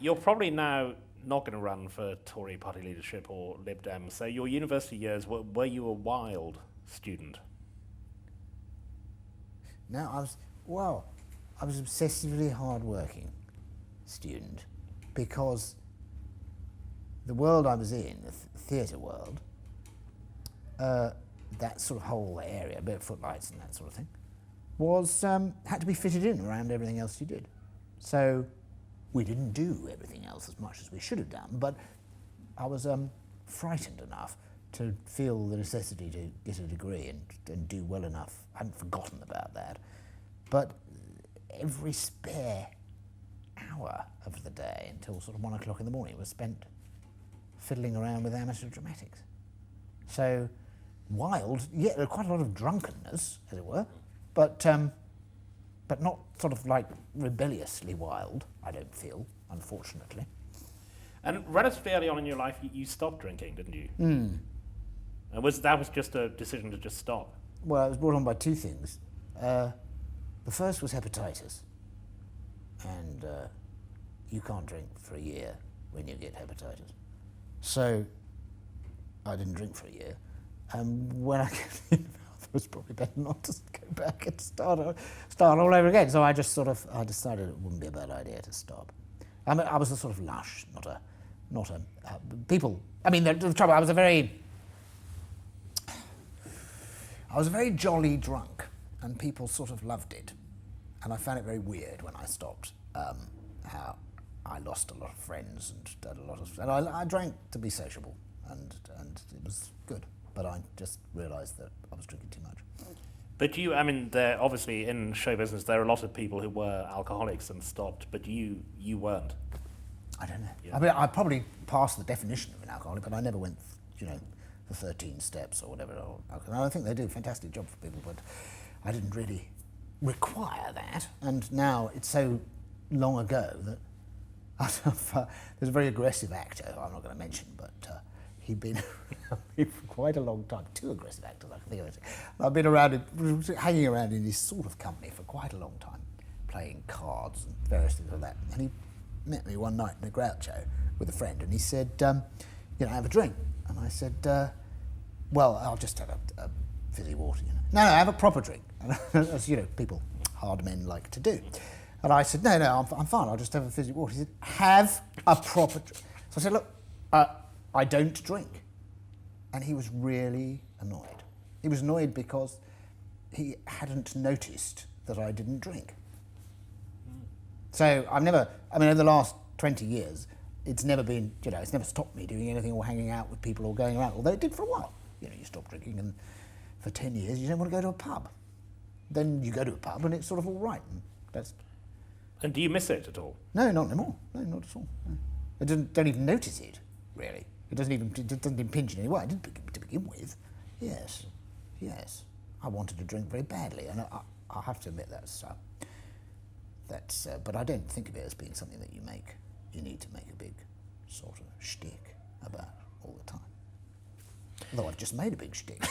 you're probably now not going to run for Tory party leadership or Lib Dem. So your university years, were you a wild student? No, I was obsessively hard-working student because the world I was in, the theatre world, that sort of whole area, a bit of footlights and that sort of thing, was had to be fitted in around everything else you did. So we didn't do everything else as much as we should have done, but I was frightened enough to feel the necessity to get a degree and do well enough. I hadn't forgotten about that. But every spare hour of the day until sort of 1 o'clock in the morning was spent fiddling around with amateur dramatics. So wild, yeah, there was quite a lot of drunkenness, as it were, but not sort of like rebelliously wild, I don't feel, unfortunately. And relatively early on in your life, you stopped drinking, didn't you? And that was just a decision to just stop? Well, I was brought on by two things. The first was hepatitis, and you can't drink for a year when you get hepatitis. So I didn't drink for a year. When I came to it was probably better not to go back and start all over again. So I just I decided it wouldn't be a bad idea to stop. I was a sort of lush, not a people. I mean, the trouble, I was a very jolly drunk, and people sort of loved it. And I found it very weird when I stopped, how I lost a lot of friends and did a lot of, and I drank to be sociable, and it was good. But I just realised that I was drinking too much. But there obviously in show business there are a lot of people who were alcoholics and stopped, but you weren't. I don't know. Yeah. I mean, I probably passed the definition of an alcoholic, but I never went, the 13 steps or whatever. And I think they do a fantastic job for people, but I didn't really require that. And now it's so long ago that there's a very aggressive actor, I'm not going to mention, but he'd been around for quite a long time. Two aggressive actors, I can think of it. I've been hanging around in this sort of company for quite a long time, playing cards and various things like that. And he met me one night in a Groucho with a friend, and he said, have a drink. And I said, well, I'll just have a fizzy water. No, have a proper drink. As people, hard men, like to do. And I said, no, I'm fine, I'll just have a fizzy water. He said, have a proper drink. So I said, look, I don't drink. And he was really annoyed. He was annoyed because he hadn't noticed that I didn't drink. So over the last 20 years, it's never been, it's never stopped me doing anything or hanging out with people or going around, although it did for a while. You stop drinking, and for 10 years you don't want to go to a pub. Then you go to a pub and it's sort of all right. And do you miss it at all? No, not anymore. No, not at all. No. I don't even notice it, really. It doesn't impinge in any way. I didn't to begin with. Yes. I wanted to drink very badly, and I have to admit that's but I don't think of it as being something that you need to make a big sort of shtick about all the time. Although I've just made a big shtick.